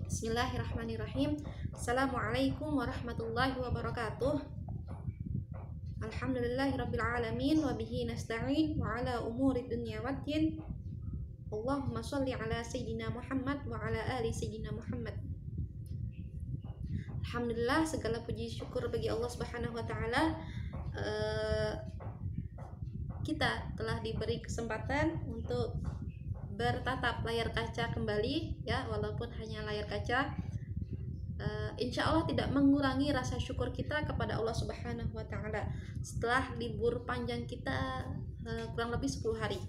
Bismillahirrahmanirrahim. Assalamualaikum warahmatullahi wabarakatuh. Alhamdulillahirabbil alamin wa bihi nasta'in wa ala umuri dunya waddin. Allahumma shalli ala sayyidina Muhammad wa ala ali sayyidina Muhammad. Alhamdulillah, segala puji syukur bagi Allah Subhanahu wa taala. Kita telah diberi kesempatan untuk bertatap layar kaca kembali, ya, walaupun hanya layar kaca. Insya Allah tidak mengurangi rasa syukur kita kepada Allah Subhanahu wa taala setelah libur panjang kita kurang lebih 10 hari.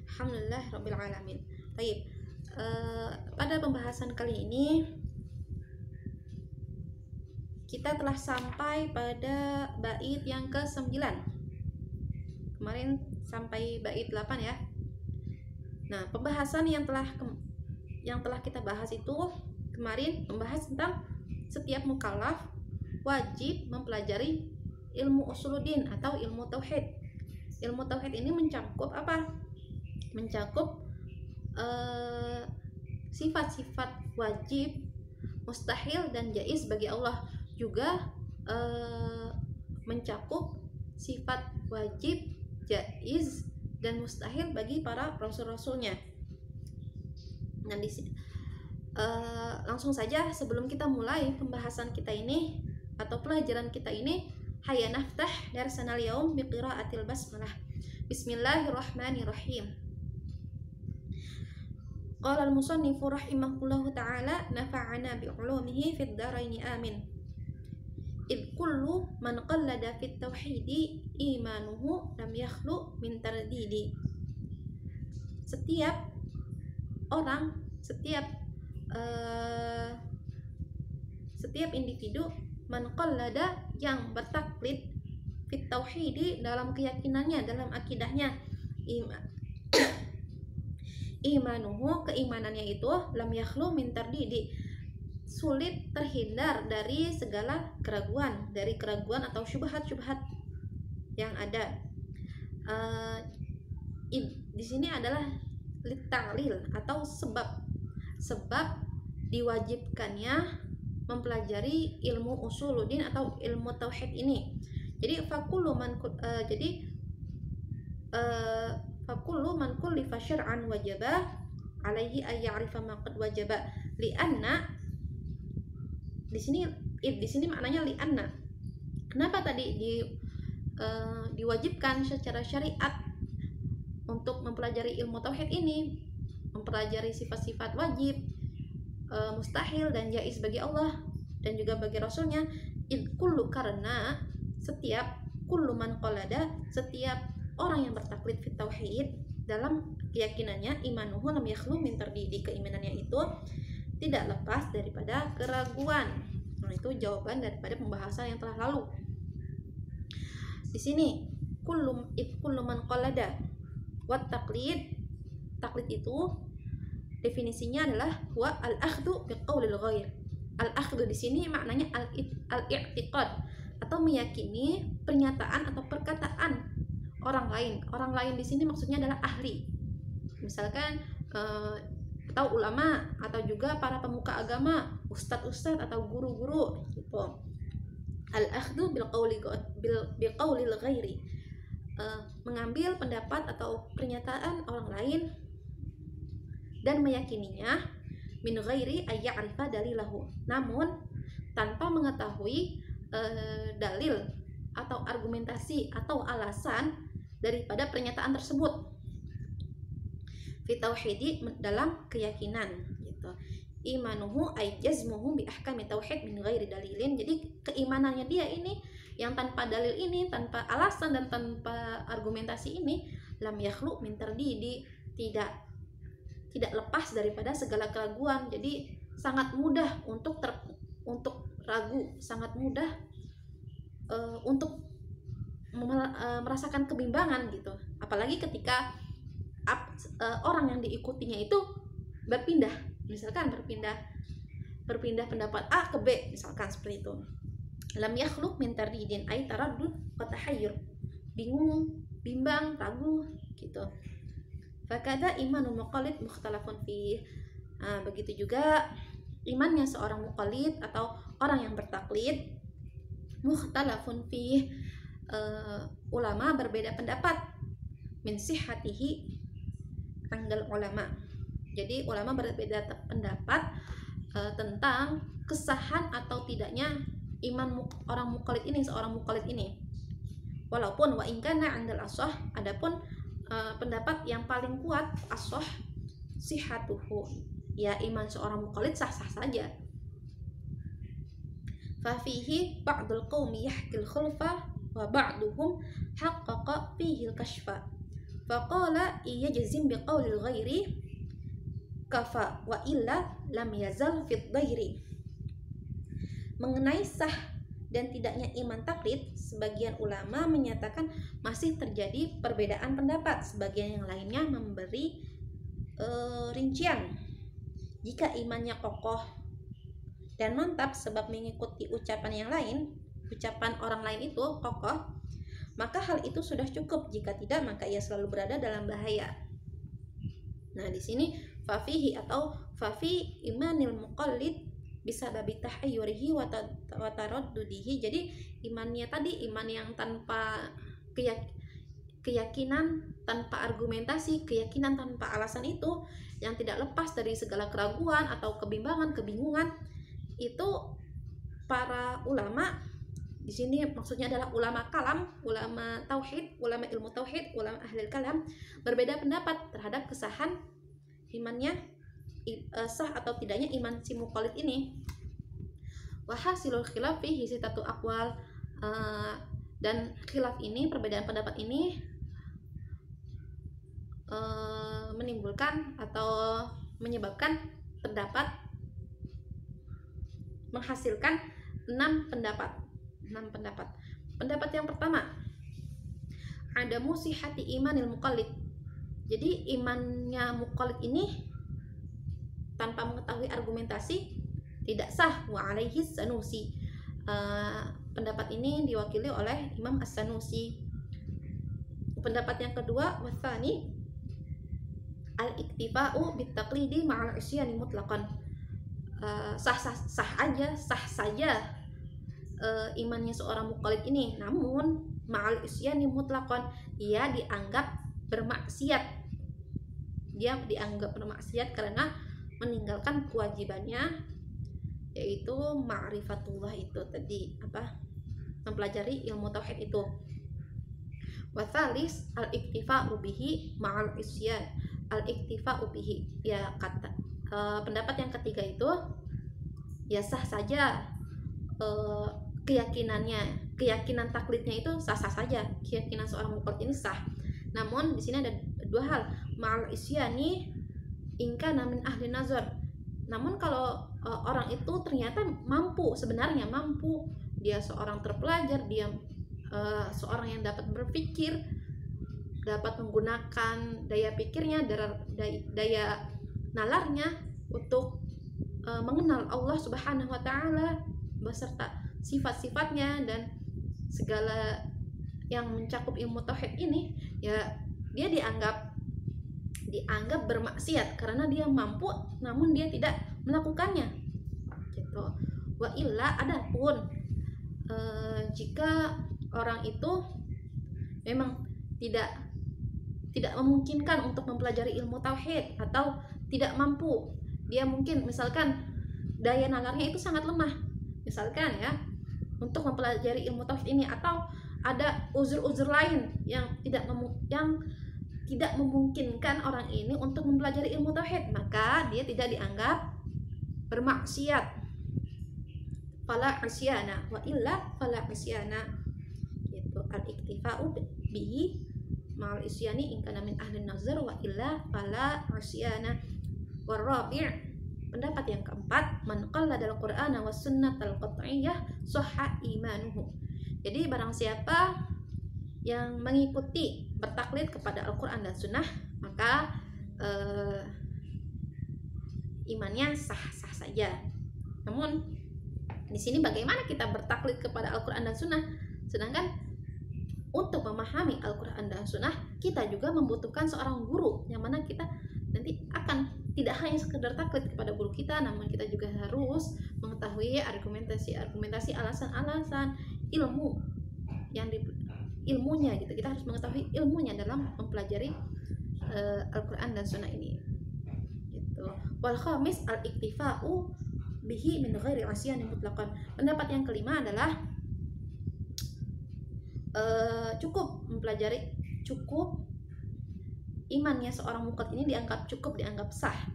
Alhamdulillah rabbil alamin. Baik, pada pembahasan kali ini kita telah sampai pada bait yang ke-9. Kemarin sampai bait 8 ya. Nah, pembahasan yang telah kita bahas itu kemarin membahas tentang setiap mukallaf wajib mempelajari ilmu usuluddin atau ilmu tauhid. Ilmu tauhid ini mencakup apa? Mencakup sifat-sifat wajib, mustahil dan jaiz bagi Allah, juga mencakup sifat wajib, jaiz dan mustahil bagi para rasul-rasulnya. Nah, langsung saja sebelum kita mulai pembahasan kita ini atau pelajaran kita ini, hayya naftah darsanal yaum biqiraatil basmalah. Bismillahirrahmanirrahim. Qala al-musannifu rahimahullahu ta'ala nafa'ana bi'ulumihi fid dharaini amin. Id kullu man qallada fit tauhidi imanuhu lam yakhlu min tardidi. Setiap orang, setiap individu man qallada yang bertaklid fit tauhidi dalam keyakinannya, dalam akidahnya, imanuhu, keimanannya itu, lam yakhlu min tardidi, sulit terhindar dari segala keraguan, dari keraguan atau syubhat-syubhat yang ada. Di sini adalah litalil atau sebab diwajibkannya mempelajari ilmu usuluddin atau ilmu tauhid ini. Jadi fakullu man kullifa syar'an wajaba alaihi ay ya'rifa ma qad wajaba li'anna. Di sini maknanya li'anna. Kenapa tadi diwajibkan secara syariat untuk mempelajari ilmu tauhid ini, mempelajari sifat-sifat wajib, mustahil dan jaiz bagi Allah dan juga bagi Rasulnya. Karena setiap kullu man qalada, setiap orang yang bertaklid fit tauhid dalam keyakinannya, imanuhu lam yakhlu min tardidi, keimanannya itu tidak lepas daripada keraguan. Nah, itu jawaban daripada pembahasan yang telah lalu. Di sini kullu man qalada wat taklid itu definisinya adalah huwa al-akhdhu biqaulil ghair. Al-akhdhu di sini maknanya al-i'tiqad atau meyakini pernyataan atau perkataan orang lain. Orang lain di sini maksudnya adalah ahli. Misalkan atau ulama atau juga para pemuka agama, ustadz atau guru-guru gitu. Al-akhdhu biqaulil ghairi, mengambil pendapat atau pernyataan orang lain dan meyakininya, min ghairi ay ya'rifa dalilahu, namun tanpa mengetahui dalil atau argumentasi atau alasan daripada pernyataan tersebut. Fi tauhidi, dalam keyakinan gitu. Imanuhu ay jazmuhu bi ahkami tauhid min ghairi dalilin. Jadi keimanannya dia ini yang tanpa dalil ini, tanpa alasan dan tanpa argumentasi ini, lam yakhlu min tardidi, tidak lepas daripada segala keraguan. Jadi sangat mudah untuk ragu, sangat mudah untuk merasakan kebimbangan gitu. Apalagi ketika orang yang diikutinya itu berpindah, misalkan berpindah pendapat A ke B, misalkan seperti itu. Lam yakhluq min tardidin ay taraddud wa tahayyur, bingung, bimbang, ragu gitu. Fakada imanul muqallid mukhtalafun fi. Nah, begitu juga imannya seorang muqallid atau orang yang bertaklid, mukhtalafun fih, ulama berbeda pendapat, min sihhatihi anggal ulama. Jadi ulama berbeda pendapat tentang kesahan atau tidaknya iman orang muqallid ini, seorang muqallid ini. Walaupun wa in kana andal ashah, adapun pendapat yang paling kuat ashah sihhatuhu, ya iman seorang muqallid sah-sah saja. Fa fihi ba'dul qaumi yahkil khulfa wa ba'duhum haqqaqa fihi al-kashfa. Faqala iyajzim biqaulil ghairi kafa wa illa lam yazal fit dhairi. Mengenai sah dan tidaknya iman taklid, sebagian ulama menyatakan masih terjadi perbedaan pendapat. Sebagian yang lainnya memberi rincian. Jika imannya kokoh dan mantap sebab mengikuti ucapan yang lain, ucapan orang lain itu kokoh, maka hal itu sudah cukup. Jika tidak, maka ia selalu berada dalam bahaya. Nah, di sini fafihi atau fafi imanil muqallid bisa babi tahayyurihi wa taraddudihi. Jadi imannya tadi iman yang tanpa keyakinan, tanpa argumentasi, keyakinan tanpa alasan itu, yang tidak lepas dari segala keraguan atau kebingungan, itu para ulama di sini maksudnya adalah ulama kalam, ulama tauhid, ulama ilmu tauhid, ulama ahli kalam berbeda pendapat terhadap kesahan imannya, sah atau tidaknya iman si muqallid ini. Wahasilul khilaf fihi sitatu aqwal, dan khilaf ini, perbedaan pendapat ini menimbulkan atau menyebabkan terdapat menghasilkan 6 pendapat. Pendapat yang pertama, ada musihati imanil muqallid. Jadi imannya muqallid ini tanpa mengetahui argumentasi tidak sah. Wa alaihi Sanusi. Pendapat ini diwakili oleh Imam As-Sanusi. Pendapat yang kedua, wathani al-iktifa'u bitaqlidi ma'al isyani mutlaqan. Sah saja imannya seorang muqallid ini, namun ma'al isyani mutlaqan, dia dianggap bermaksiat karena meninggalkan kewajibannya, yaitu ma'rifatullah, itu tadi mempelajari ilmu tauhid itu. Watsalis al-iktifa'u bihi ma'al isyan, al-iktifa'u bihi, ya pendapat yang ketiga itu ya sah saja keyakinan taklidnya itu sah-sah saja, keyakinan seorang muqallid ini sah. Namun di sini ada dua hal, ma'al isyani ingka namin ahli nazar. Namun kalau orang itu ternyata sebenarnya mampu, dia seorang terpelajar, dia seorang yang dapat berpikir, dapat menggunakan daya pikirnya, daya nalarnya untuk mengenal Allah Subhanahu wa taala beserta sifat-sifatnya dan segala yang mencakup ilmu tauhid ini, ya dia dianggap bermaksiat karena dia mampu namun dia tidak melakukannya gitu. Wa illa, adapun jika orang itu memang tidak memungkinkan untuk mempelajari ilmu tauhid atau tidak mampu, dia mungkin misalkan daya nalarnya itu sangat lemah misalkan ya untuk mempelajari ilmu tauhid ini, atau ada uzur-uzur lain yang tidak memungkinkan orang ini untuk mempelajari ilmu tauhid, maka dia tidak dianggap bermaksiat. Fala isyana, wa illa fala isyana, itu al-iktifa'u bihi ma'al isyani in kana min ahli nazar, wa illa fala isyana. Warabi', pendapat yang keempat, man qallada al-Qur'ana was sunnatal qat'iyyah sahha imanuhu. Jadi barang siapa yang mengikuti, bertaklid kepada Al-Quran dan Sunnah, maka imannya sah-sah saja. Namun di sini bagaimana kita bertaklid kepada Al-Quran dan Sunnah? Sedangkan untuk memahami Al-Quran dan Sunnah, kita juga membutuhkan seorang guru, yang mana kita nanti akan tidak hanya sekedar taklid kepada guru kita, namun kita juga harus mengetahui argumentasi, alasan-alasan ilmu yang ilmunya gitu. Kita harus mengetahui ilmunya dalam mempelajari Al-Quran dan Sunnah ini gitu. Wal khamis al-iktifa'u bihi min ghairi asyan mutlaqan. Pendapat yang kelima adalah cukup mempelajari, cukup imannya seorang muqallid ini dianggap sah,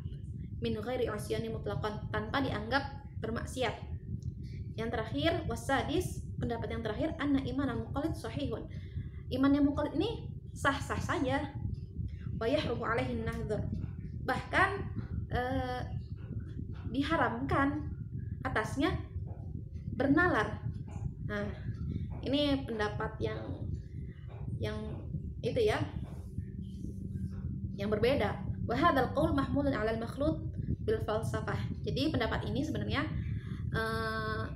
min ghairi asyani mutlaqan, tanpa dianggap bermaksiat. Yang terakhir wasadis, pendapat yang terakhir, anna iman al-muqallid sahihun. Imannya muqallid ini sah-sah saja. Wa yahrumu alaihi an-nadhar. Bahkan diharamkan atasnya bernalar. Nah, ini pendapat yang itu ya, yang berbeda. Wa hadzal qaul mahmulun 'ala al-makhlut bil falsafah. Jadi pendapat ini sebenarnya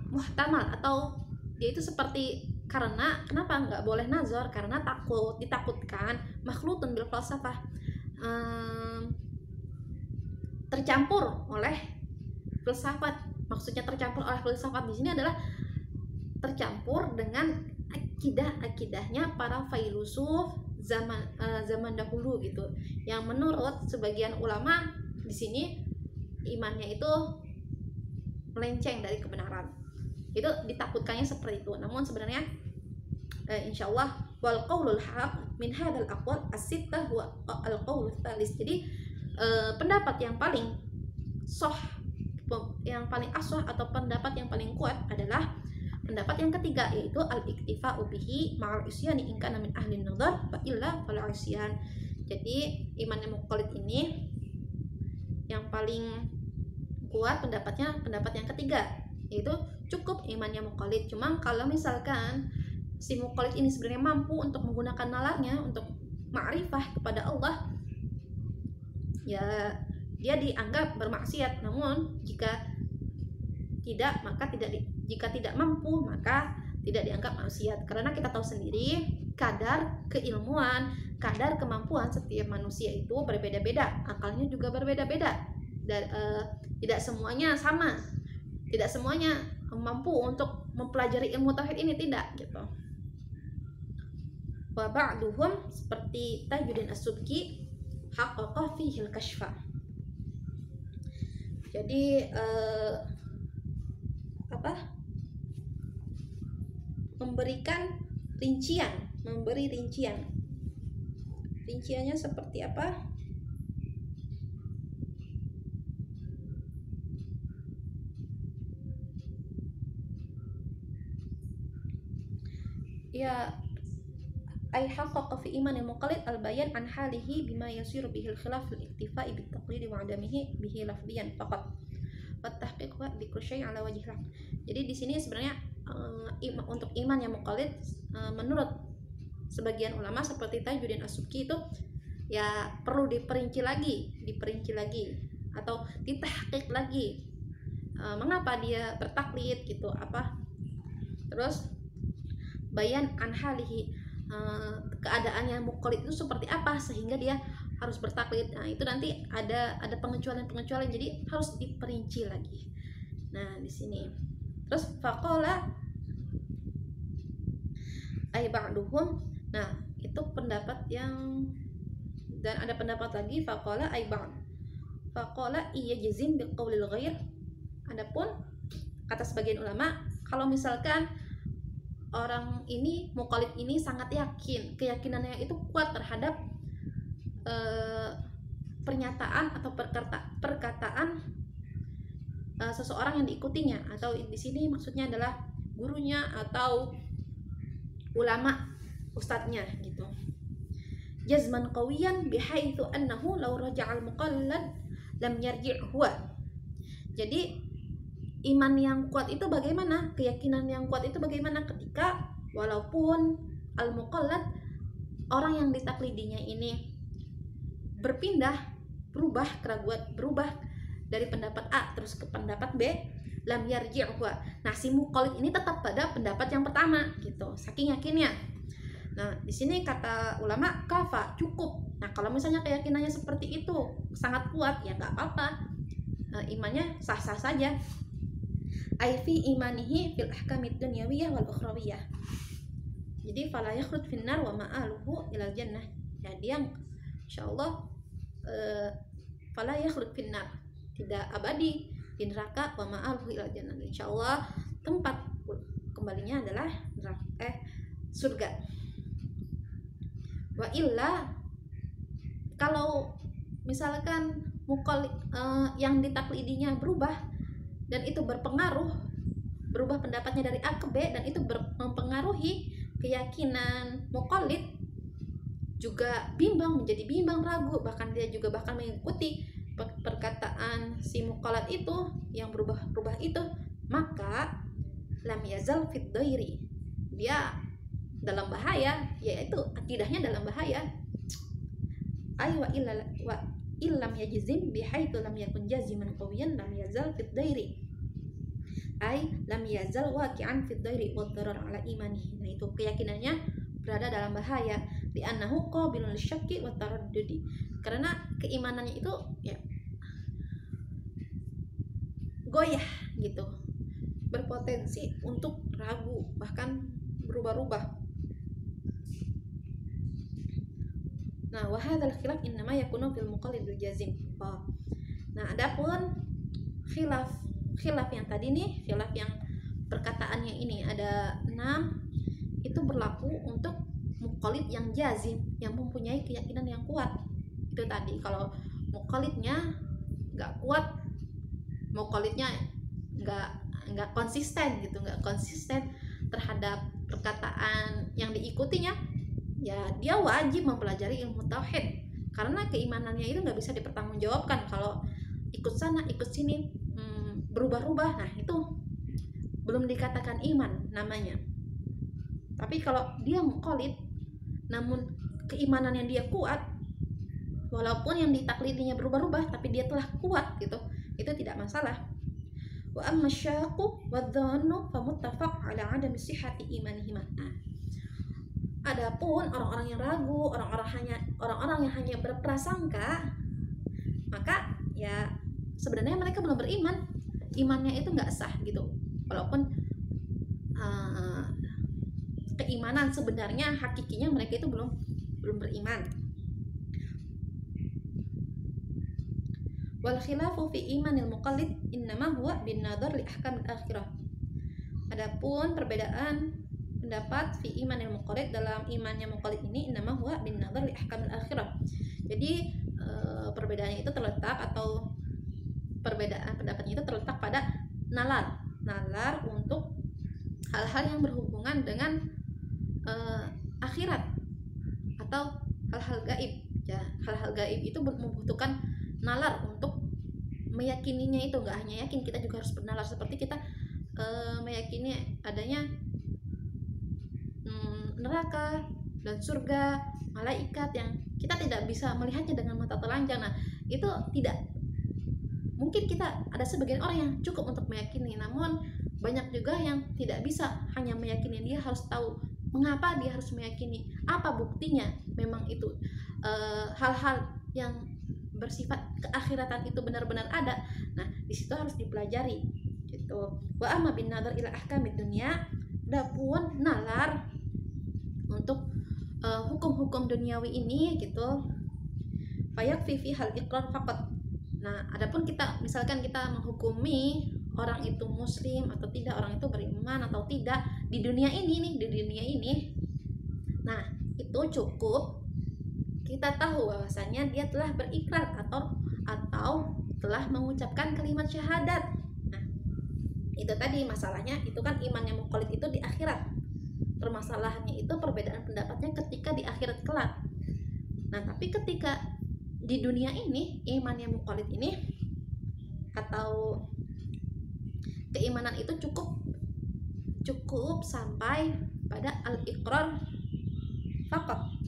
muhtamal, atau dia itu seperti, karena kenapa nggak boleh nazar? Karena ditakutkan makhlutun bil falsafah, tercampur oleh filsafat. Maksudnya tercampur oleh filsafat di sini adalah tercampur dengan akidahnya para filosof zaman dahulu gitu, yang menurut sebagian ulama di sini imannya itu melenceng dari kebenaran. Itu ditakutkannya seperti itu. Namun sebenarnya insyaallah wal qaulul haq min hadzal aqwal as-sittah wa al-qaulul tsalis. Jadi pendapat yang paling ashah atau pendapat yang paling kuat adalah pendapat yang ketiga, yaitu al-iktifa'u bihi ma'al isyani in kana min ahli an-nadhar fa illa fal isyan. Jadi imannya muqallid ini yang paling kuat pendapat yang ketiga, yaitu cukup imannya muqallid. Cuma kalau misalkan si muqallid ini sebenarnya mampu untuk menggunakan nalarnya untuk ma'rifah kepada Allah, ya dia dianggap bermaksiat. Namun jika tidak mampu, maka tidak dianggap maksiat. Karena kita tahu sendiri kadar keilmuan, kadar kemampuan setiap manusia itu berbeda-beda, akalnya juga berbeda-beda. Tidak semuanya sama, tidak semuanya mampu untuk mempelajari ilmu tauhid ini, tidak gitu. Wa ba'duhum seperti Tajuddin As-Subki haqqaqa fihi al-kashfa. Jadi memberi rinciannya seperti apa? Ya, ay haqqaqa fi iman al-muqallid al-bayan an halihi bima yasiru bihi al-khilaf al-iktifa'i bit-taqlid wa 'adamihi bihi lafziyan faqat wa tahqiq wa dzikru syai' ala wajhi. Jadi di sini sebenarnya untuk iman yang muqallid menurut sebagian ulama seperti Tajuddin As-Subki itu ya perlu diperinci lagi atau ditahqiq lagi. Mengapa dia bertaklid gitu, terus bayan an halihi, keadaannya muqallid itu seperti apa sehingga dia harus bertaklid. Nah, itu nanti ada pengecualian, jadi harus diperinci lagi. Nah, di sini. Terus faqala ay ba'duhum. Nah, itu pendapat yang, dan ada pendapat lagi faqala ay ba'd. Faqala iya jazim biqaulil ghair. Adapun kata sebagian ulama, kalau misalkan orang ini muqallid ini sangat yakin, keyakinannya itu kuat terhadap pernyataan atau perkataan seseorang yang diikutinya, atau di sini maksudnya adalah gurunya atau ulama, ustadznya gitu. Jazman qawiyan bihaitsu annahu law raja'al muqallad lam yarji' huwa. Jadi iman yang kuat itu bagaimana? Keyakinan yang kuat itu bagaimana ketika walaupun al-muqallad, orang yang ditaklidinya ini berubah dari pendapat A terus ke pendapat B, lam yarji' huwa. Nah, si muqallid ini tetap pada pendapat yang pertama gitu, saking yakinnya. Nah, di sini kata ulama kafa, cukup Nah, kalau misalnya keyakinannya seperti itu sangat kuat, ya nggak apa-apa, imannya sah-sah saja. Ai fi imanihi fil ahkamid dunyawiyah wal ukhrawiyah. Jadi fala yakhruj finnar wa ma'aluhu ilal jannah. Ya, dia insyaallah fala yakhruj finnar, tidak abadi di neraka, wa ma'aluhu ilal jannah. Insyaallah tempat kembalinya adalah surga. Wa illa, kalau misalkan yang ditaklidinya berubah dan itu berubah pendapatnya dari A ke B dan itu mempengaruhi keyakinan muqallid, juga menjadi bimbang, ragu, bahkan dia juga bahkan mengikuti perkataan si muqallid itu yang berubah itu, maka lam yazal fit dairi, dia dalam bahaya, yaitu akidahnya dalam bahaya. Ay wa illam yajzim bihaitsu lam yakun jaziman qawiyan lam yazal fit dairi, ay lam yazal waqi'an fit dairi wa darar ala imanihi. Nah, itu keyakinannya berada dalam bahaya, di annahu qabilun lisyakki wa taraddudi, karena keimanannya itu ya goyah gitu, berpotensi untuk ragu, bahkan berubah-ubah. Nah, wa hadzal khilaf innama yakunu fil muqallidil jazim. Nah, adapun khilaf yang tadi nih, khilaf yang perkataannya ini ada 6, itu berlaku untuk muqallid yang jazim, yang mempunyai keyakinan yang kuat. Itu tadi, kalau muqallidnya nggak kuat, muqallidnya nggak konsisten gitu, nggak konsisten terhadap perkataan yang diikutinya, ya dia wajib mempelajari ilmu tauhid, karena keimanannya itu nggak bisa dipertanggungjawabkan kalau ikut sana ikut sini berubah-ubah. Nah, itu belum dikatakan iman namanya. Tapi kalau dia muqallid namun keimanannya dia kuat, walaupun yang ditaklidinya berubah-ubah tapi dia telah kuat gitu, itu tidak masalah. Wa amma syaqu wa dhannu fa muttafaq ala adami sihhati imanihima. Adapun orang-orang yang ragu, orang-orang yang hanya berprasangka, maka ya sebenarnya mereka belum beriman, imannya itu nggak sah gitu, walaupun keimanan sebenarnya hakikinya mereka itu belum beriman. Wal khilafu fi imanil muqallid innama huwa bin nadhar li ahkamil akhirah. Adapun perbedaan pendapat fi imanil muqallid, dalam imannya muqallid ini, innama huwa bin nadhar li ahkamil akhirah. Jadi perbedaannya itu terletak, atau perbedaan pendapatnya itu terletak pada nalar untuk hal-hal yang berhubungan dengan akhirat atau hal-hal gaib. Ya, hal-hal gaib itu membutuhkan nalar untuk meyakininya. Itu nggak hanya yakin, kita juga harus bernalar, seperti kita meyakini adanya neraka dan surga, malaikat yang kita tidak bisa melihatnya dengan mata telanjang. Nah, itu tidak mungkin. Kita ada sebagian orang yang cukup untuk meyakini, namun banyak juga yang tidak bisa hanya meyakini. Dia harus tahu mengapa dia harus meyakini, apa buktinya memang itu hal-hal yang bersifat keakhiratan itu benar-benar ada. Nah, di situ harus dipelajari gitu. Wa amma bin nadhar ila ahkamid dunya, adapun nalar untuk hukum-hukum duniawi ini gitu, fayakfi fi hal iqrar faqat. Nah, adapun misalkan kita menghukumi orang itu muslim atau tidak, orang itu beriman atau tidak di dunia ini. Nah, itu cukup kita tahu bahwasanya dia telah berikrar atau telah mengucapkan kalimat syahadat. Nah, itu tadi masalahnya, itu kan imannya muqallid itu di akhirat. Permasalahannya itu perbedaan pendapatnya ketika di akhirat kelak. Nah, tapi ketika di dunia ini, imannya muqallid ini atau keimanan itu cukup sampai pada al-iqrar faqat.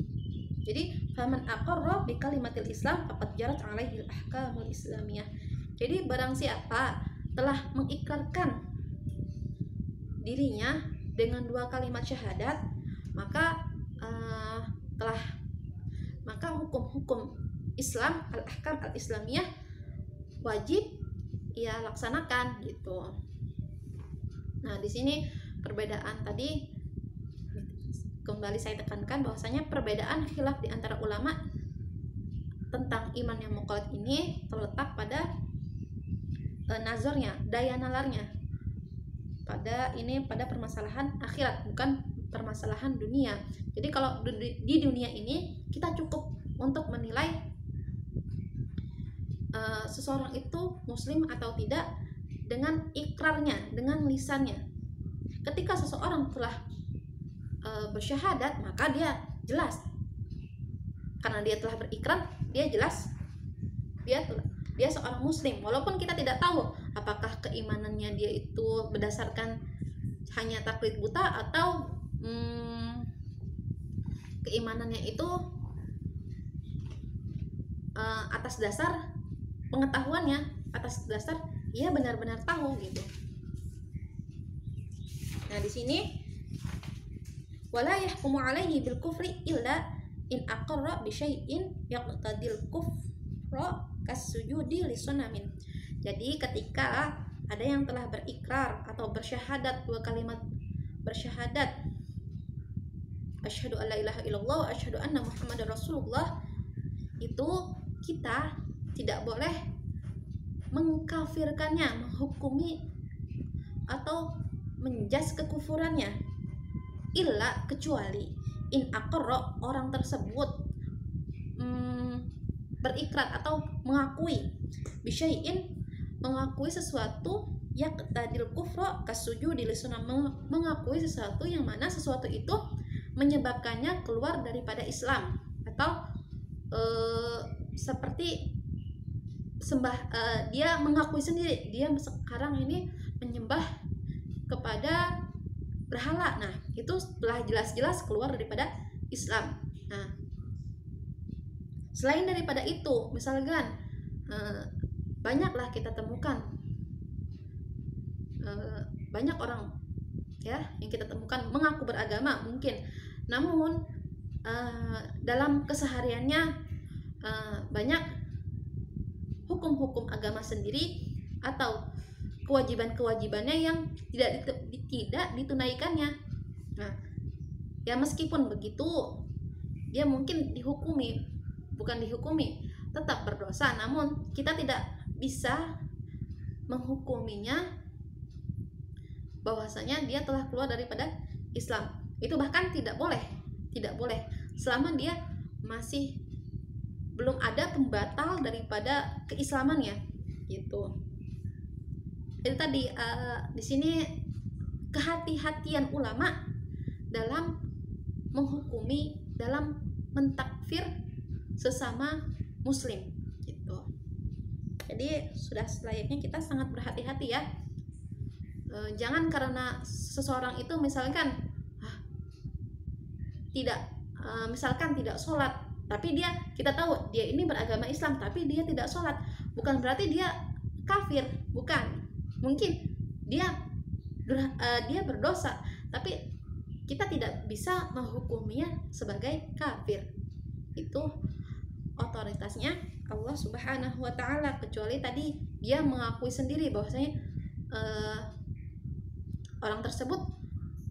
Jadi faman aqarra bi kalimatil Islam faqad jarat alaihi al-ahkamul islamiyah. Jadi barang siapa telah mengikrarkan dirinya dengan 2 kalimat syahadat, maka maka hukum-hukum Islam, al-ahkam al-islamiyah wajib ia laksanakan gitu. Nah, di sini perbedaan tadi kembali saya tekankan bahwasanya perbedaan khilaf di antara ulama tentang iman yang muqallad ini terletak pada nazarnya, daya nalarnya. Pada permasalahan akhirat, bukan permasalahan dunia. Jadi kalau di dunia ini kita cukup untuk menilai seseorang itu muslim atau tidak dengan ikrarnya, dengan lisannya. Ketika seseorang telah bersyahadat, maka dia jelas, karena dia telah berikrar, dia jelas dia seorang muslim, walaupun kita tidak tahu apakah keimanannya dia itu berdasarkan hanya taklid buta atau keimanannya itu atas dasar pengetahuannya, atas dasar ia benar-benar tahu gitu. Nah, di sini wala yahkumu alaihi bil kufri illa in aqarra bi syai'in yaqtadil kufra kasujudi lisunamin. Jadi ketika ada yang telah berikrar atau bersyahadat, dua kalimat bersyahadat, asyhadu alla ilaha illallah wa asyhadu anna muhammadar rasulullah, itu kita tidak boleh mengkafirkannya, menghukumi atau menjas kekufurannya, illa kecuali in aqarra, orang tersebut berikrar atau mengakui bisyai'in, mengakui sesuatu yaqtadil kufra kasujudi lisunah, mengakui sesuatu yang mana sesuatu itu menyebabkannya keluar daripada Islam, atau seperti dia mengakui sendiri dia sekarang ini menyembah kepada berhala. Nah, itu telah jelas-jelas keluar daripada Islam. Nah, selain daripada itu, misalkan banyaklah kita temukan banyak orang ya yang kita temukan mengaku beragama mungkin, namun dalam kesehariannya banyak hukum-hukum agama sendiri atau kewajiban-kewajibannya yang tidak ditunaikannya. Nah, ya meskipun begitu dia mungkin tetap berdosa, namun kita tidak bisa menghukuminya bahwasanya dia telah keluar daripada Islam. Itu bahkan tidak boleh selama dia masih belum ada pembatal daripada keislamannya gitu. Itu tadi di sini kehati-hatian ulama dalam menghukumi, dalam mentakfir sesama muslim gitu. Jadi sudah selayaknya kita sangat berhati-hati ya. Jangan karena seseorang itu misalkan tidak sholat, tapi kita tahu dia ini beragama Islam tapi dia tidak sholat, bukan berarti dia kafir, bukan. Mungkin dia berdosa, tapi kita tidak bisa menghukuminya sebagai kafir. Itu otoritasnya Allah Subhanahu wa Ta'ala, kecuali tadi dia mengakui sendiri bahwasanya orang tersebut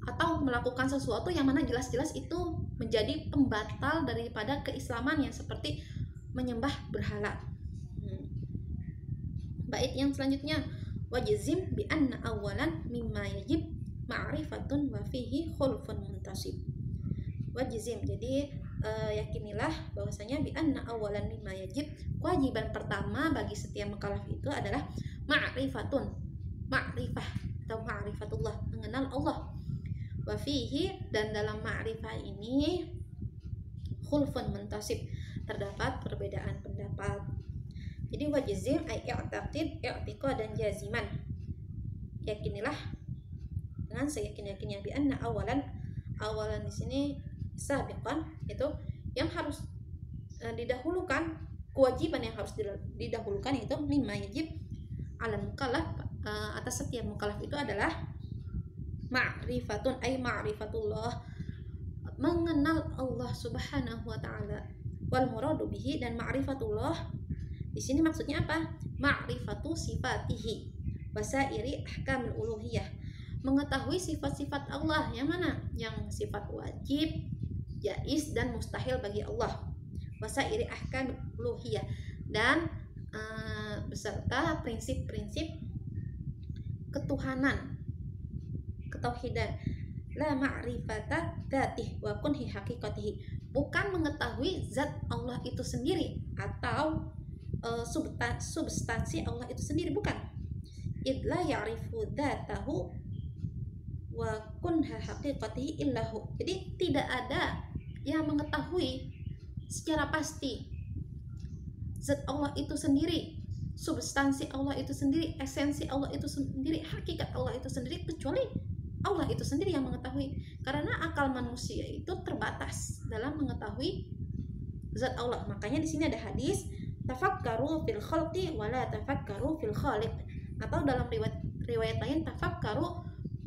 atau melakukan sesuatu yang mana jelas-jelas itu menjadi pembatal daripada keislamannya, seperti menyembah berhala. Bait yang selanjutnya, wajizim bi anna awalan mimma yajib ma'rifatun wa fihi khulfun muntasib. Wajizim, jadi yakinilah bahwasanya bi anna awalan mimma yajib, kewajiban pertama bagi setiap mukallaf itu adalah ma'rifah atau ma'rifatullah, mengenal Allah. Wa fihi, dan dalam ma'rifah ini khulfun muntasib, terdapat perbedaan pendapat. Jadi wajizim ay i'taqid i'tiqadan jaziman, yakinilah dengan seyakin-yakinnya bi anna awalan di sini sabiqan, itu yang harus didahulukan, kewajiban yang harus didahulukan itu mimma yajib ala mukallaf, atas setiap mukallaf itu adalah ma'rifatun ay ma'rifatullah, mengenal Allah Subhanahu wa Ta'ala. Wal muradu bihi, dan ma'rifatullah di sini maksudnya apa? Ma'rifatu sifatihi wasairi ahkamul uluhiyah, mengetahui sifat-sifat Allah yang mana? Yang sifat wajib, jaiz dan mustahil bagi Allah. Wasairi ahkamul uluhiyah, dan beserta prinsip-prinsip ketuhanan, ketauhidan. La ma'rifata dzatih wa kunhi haqiqatihi, bukan mengetahui zat Allah itu sendiri atau substansi Allah itu sendiri, bukan. Idla ya'rifu dzatahu wa kunha haqiqatihi illahu, jadi tidak ada yang mengetahui secara pasti zat Allah itu sendiri, substansi Allah itu sendiri, esensi Allah itu sendiri, hakikat Allah itu sendiri, kecuali Allah itu sendiri yang mengetahui. Karena akal manusia itu terbatas dalam mengetahui zat Allah. Makanya di sini ada hadis, tafakkaru fil khalqi wa la tafakkaru fil khaliq, atau dalam riwayat lain, tafakkaru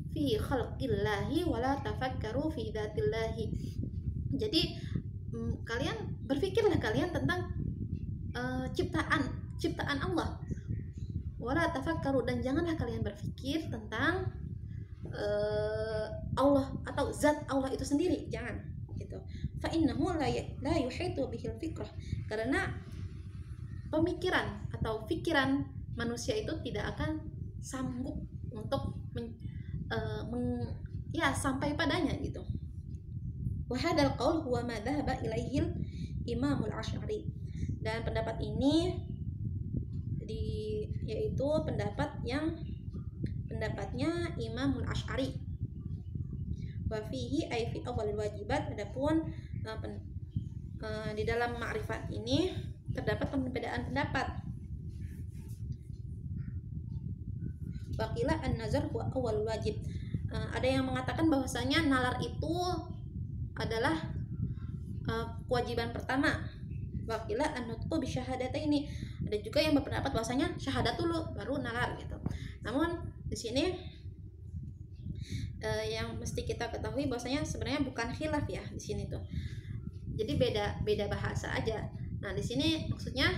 fi khalqillahi wa la tafakkaru fi dzatillahi. Jadi kalian berpikirlah kalian tentang ciptaan Allah. Wala tafakkaru, dan janganlah kalian berpikir tentang Allah atau zat Allah itu sendiri, jangan gitu. Fa innahu la yuhitu bihil fikrah, karena pemikiran atau pikiran manusia itu tidak akan sanggup untuk sampai padanya gitu. Wa hadzal qaul huwa ma dhahaba ilaihil Imamul Asy'ari, dan pendapat ini yaitu pendapatnya Imamul Asy'ari. Wa fihi ay fi awalil wajibat, adapun di dalam ma'rifat ini terdapat perbedaan pendapat. Waqila an-nazar huwa awalul wajib, ada yang mengatakan bahwasanya nalar itu adalah kewajiban pertama. Waqila an-nutqu bi syahadataini, ada juga yang berpendapat bahwasanya syahadat dulu baru nalar gitu. Namun di sini yang mesti kita ketahui bahwasanya sebenarnya bukan khilaf ya di sini tuh. Jadi beda bahasa aja. Nah, di sini maksudnya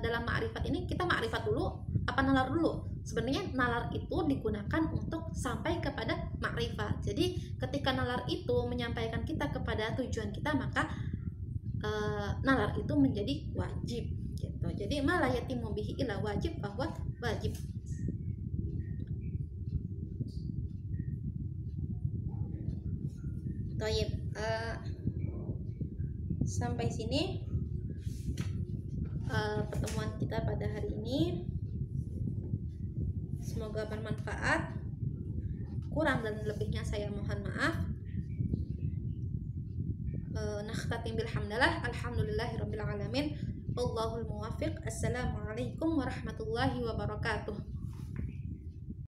dalam ma'rifat ini kita ma'rifat dulu apa nalar dulu? Sebenarnya nalar itu digunakan untuk sampai kepada ma'rifat. Jadi ketika nalar itu menyampaikan kita kepada tujuan kita, maka nalar itu menjadi wajib gitu. Jadi ma la yatimu bihi illa wajib, bahwa wajib. Baik, sampai sini pertemuan kita pada hari ini. Semoga bermanfaat. Kurang dan lebihnya saya mohon maaf. Nakhtatim bilhamdulillah, alhamdulillahirabbil alamin. Wallahul muwaffiq. Assalamualaikum warahmatullahi wabarakatuh.